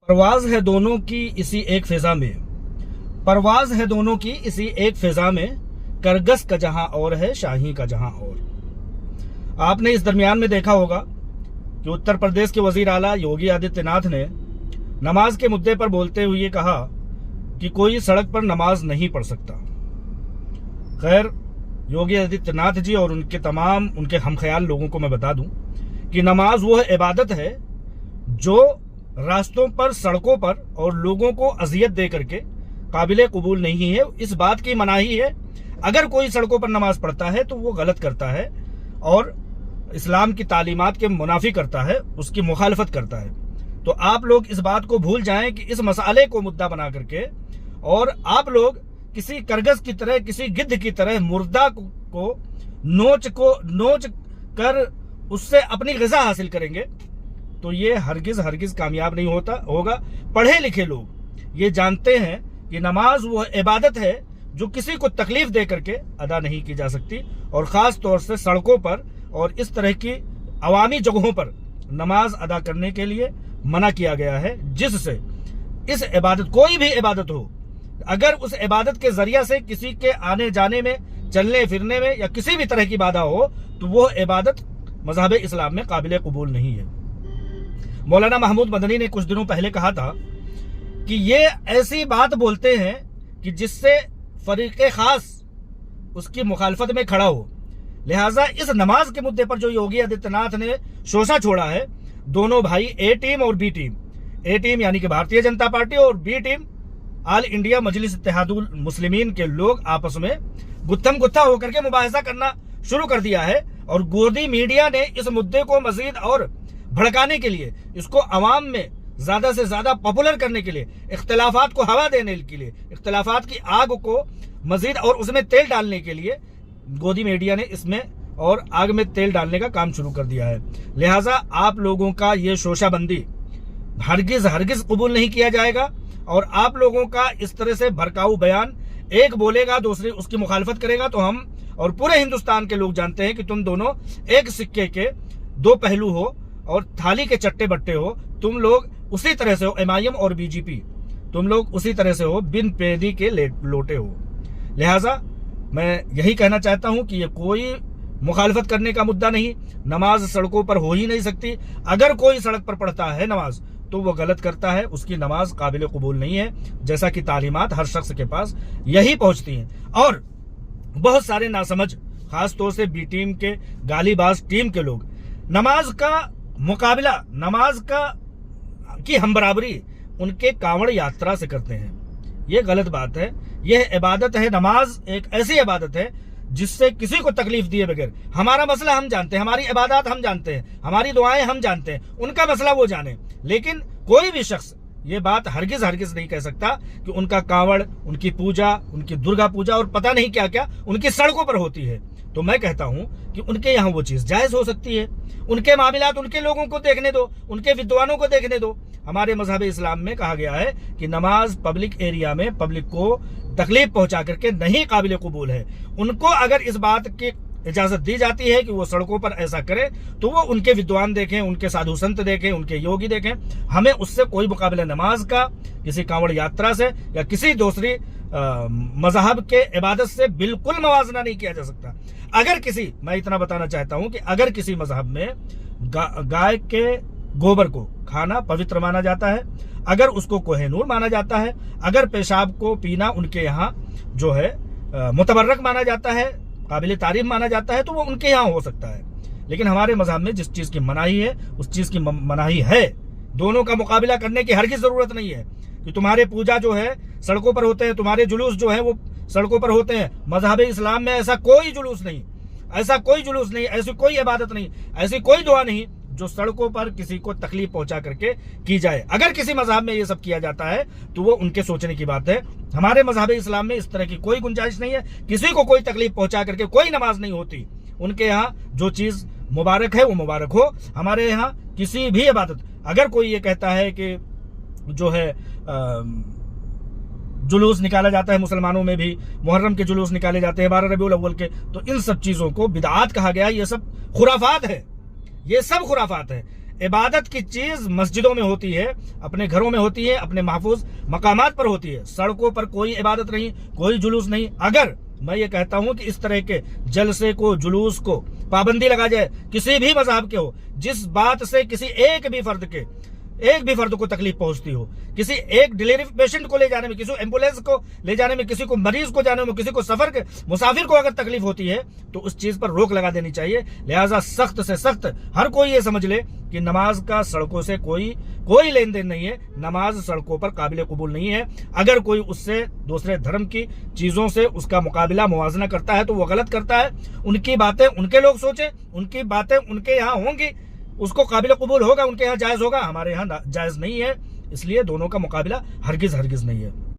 परवाज है दोनों की इसी एक फिजा में, परवाज है दोनों की इसी एक फिजा में, करगस का जहां और है शाही का जहां और। आपने इस दरमियान में देखा होगा कि उत्तर प्रदेश के वजीर आला योगी आदित्यनाथ ने नमाज के मुद्दे पर बोलते हुए कहा कि कोई सड़क पर नमाज नहीं पढ़ सकता। खैर, योगी आदित्यनाथ जी और उनके हमख्याल लोगों को मैं बता दूं कि नमाज वह इबादत है जो रास्तों पर, सड़कों पर और लोगों को अजियत दे करके काबिले कबूल नहीं है। इस बात की मनाही है। अगर कोई सड़कों पर नमाज पढ़ता है तो वो गलत करता है और इस्लाम की तालीमात के मुनाफी करता है, उसकी मुखालफत करता है। तो आप लोग इस बात को भूल जाएं कि इस मसाले को मुद्दा बना करके और आप लोग किसी करगस की तरह, किसी गिद्ध की तरह मुर्दा को नोच कर उससे अपनी ग़िज़ा हासिल करेंगे तो ये हरगिज कामयाब नहीं होगा। पढ़े लिखे लोग ये जानते हैं कि नमाज वो इबादत है जो किसी को तकलीफ दे करके अदा नहीं की जा सकती, और ख़ास तौर से सड़कों पर और इस तरह की अवामी जगहों पर नमाज अदा करने के लिए मना किया गया है। जिससे इस इबादत, कोई भी इबादत हो, अगर उस इबादत के जरिया से किसी के आने जाने में, चलने फिरने में या किसी भी तरह की बाधा हो तो वो इबादत मज़हब इस्लाम में काबिल कबूल नहीं है। मौलाना महमूद मदनी ने कुछ दिनों पहले कहा था कि ये ऐसी बात बोलते हैं कि जिससे फरीक़े खास उसकी मुखालफत में खड़ा हो। लिहाजा इस नमाज के मुद्दे पर जो योगी आदित्यनाथ ने शोषा छोड़ा है, दोनों भाई ए टीम और बी टीम, ए टीम यानी कि भारतीय जनता पार्टी और बी टीम ऑल इंडिया मजलिस इत्तेहादुल मुस्लिमीन के लोग आपस में गुत्थम गुत्था होकर के मुबाहिसा करना शुरू कर दिया है। और गोदी मीडिया ने इस मुद्दे को मजीद और भड़काने के लिए, इसको अवाम में ज्यादा से ज्यादा पॉपुलर करने के लिए, इख्तिलाफात को हवा देने के लिए, इख्तिलाफात की आग को मजीद और उसमें तेल डालने के लिए गोदी मीडिया ने इसमें और आग में तेल डालने का काम शुरू कर दिया है। लिहाजा आप लोगों का ये शोशाबंदी हरगिज कबूल नहीं किया जाएगा। और आप लोगों का इस तरह से भड़काऊ बयान, एक बोलेगा दूसरी उसकी मुखालफत करेगा, तो हम और पूरे हिंदुस्तान के लोग जानते हैं कि तुम दोनों एक सिक्के के दो पहलू हो और थाली के चट्टे बट्टे हो। तुम लोग उसी तरह से हो, MIM और BJP, तुम लोग उसी तरह से हो, बिन पेदी के लोटे हो। लिहाजा मैं यही कहना चाहता हूं कि ये कोई मुखालफत करने का मुद्दा नहीं, नमाज सड़कों पर हो ही नहीं सकती। अगर कोई सड़क पर पढ़ता है नमाज तो वो गलत करता है, उसकी नमाज काबिल कबूल नहीं है, जैसा कि तालीमात हर शख्स के पास यही पहुंचती हैं। और बहुत सारे नासमझ, खास तौर से बी टीम के गालीबाज टीम के लोग नमाज का मुकाबला, नमाज की हमबराबरी उनके कांवड़ यात्रा से करते हैं। ये गलत बात है। यह इबादत है, नमाज एक ऐसी इबादत है जिससे किसी को तकलीफ दिए बगैर, हमारा मसला हम जानते हैं, हमारी इबादत हम जानते हैं, हमारी दुआएं हम जानते हैं, उनका मसला वो जाने। लेकिन कोई भी शख्स ये बात हरगिज नहीं कह सकता कि उनका कांवड़, उनकी पूजा, उनकी दुर्गा पूजा और पता नहीं क्या क्या उनकी सड़कों पर होती है। तो मैं कहता हूं कि उनके यहाँ वो चीज जायज हो सकती है। उनके मामलात उनके लोगों को देखने दो, उनके विद्वानों को देखने दो। हमारे मजहब इस्लाम में कहा गया है कि नमाज पब्लिक एरिया में पब्लिक को तकलीफ पहुंचा करके नहीं काबिल कबूल है। उनको अगर इस बात की इजाजत दी जाती है कि वो सड़कों पर ऐसा करें तो वो उनके विद्वान देखें, उनके साधु संत देखें, उनके योगी देखें। हमें उससे कोई मुकाबला नमाज का, किसी कांवड़ यात्रा से या किसी दूसरी मजहब के इबादत से बिल्कुल मवाजना नहीं किया जा सकता। अगर किसी, मैं इतना बताना चाहता हूं कि अगर किसी मजहब में गाय के गोबर को खाना पवित्र माना जाता है, अगर उसको कोहेनूर माना जाता है, अगर पेशाब को पीना उनके यहाँ जो है मुतबर्रक माना जाता है, काबिल तारीफ माना जाता है, तो वो उनके यहाँ हो सकता है। लेकिन हमारे मजहब में जिस चीज की मनाही है उस चीज की मनाही है। दोनों का मुकाबला करने की हरगिज़ जरूरत नहीं है कि तुम्हारे पूजा जो है सड़कों पर होते हैं, तुम्हारे जुलूस जो है वो सड़कों पर होते हैं। मजहब इस्लाम में ऐसा कोई जुलूस नहीं, ऐसा कोई जुलूस नहीं, ऐसी कोई इबादत नहीं, ऐसी कोई दुआ नहीं जो सड़कों पर किसी को तकलीफ पहुंचा करके की जाए। अगर किसी मजहब में ये सब किया जाता है तो वो उनके सोचने की बात है। हमारे मजहब इस्लाम में इस तरह की कोई गुंजाइश नहीं है। किसी को कोई तकलीफ पहुंचा करके कोई नमाज नहीं होती। उनके यहाँ जो चीज मुबारक है वो मुबारक हो। हमारे यहाँ किसी भी इबादत, अगर कोई ये कहता है कि जो है जुलूस निकाला जाता है, मुसलमानों में भी मुहर्रम के जुलूस निकाले जाते हैं 12 रबीउल अव्वल के, तो इन सब चीजों को बिदआत कहा गया। ये सब खुराफात है, ये सब खुराफात है। عبادت کی چیز مسجدوں میں ہوتی ہے، اپنے گھروں میں ہوتی ہے، اپنے محفوظ مقامات پر ہوتی ہے، سڑکوں پر کوئی عبادت نہیں، کوئی جلوس نہیں۔ اگر میں یہ کہتا ہوں کہ اس طرح کے جلسے کو، جلوس کو پابندی لگا جائے، کسی بھی مذہب کے ہو، جس بات سے کسی ایک بھی فرد کو تکلیف پہنچتی ہو، کسی ایک ڈیلیوری پیشنٹ کو لے جانے میں، کسی ایمبولینس کو لے جانے میں، کسی کو مریض کو جانے میں، کسی کو مسافر کو اگر تکلیف ہوتی ہے تو اس چیز پر روک لگا دینی چاہیے۔ لہٰذا سخت سے سخت ہر کوئی یہ سمجھ لے کہ نماز کا سڑکوں سے کوئی لین دین نہیں ہے، نماز سڑکوں پر قابل قبول نہیں ہے۔ اگر کوئی اس سے دوسرے دھرم کی چیزوں سے اس کا مقابلہ موازنہ کرتا ہے تو وہ غلط کرتا ہے۔ ان کی باتیں ان کے لوگ سوچیں، ان کی باتیں ان کے یہاں ہوں گی، اس کو قابل قبول ہوگا، ان کے یہاں جائز ہوگا، ہمارے یہاں جائز نہیں ہے۔ اس لیے دونوں کا مقابلہ ہرگز نہیں ہے۔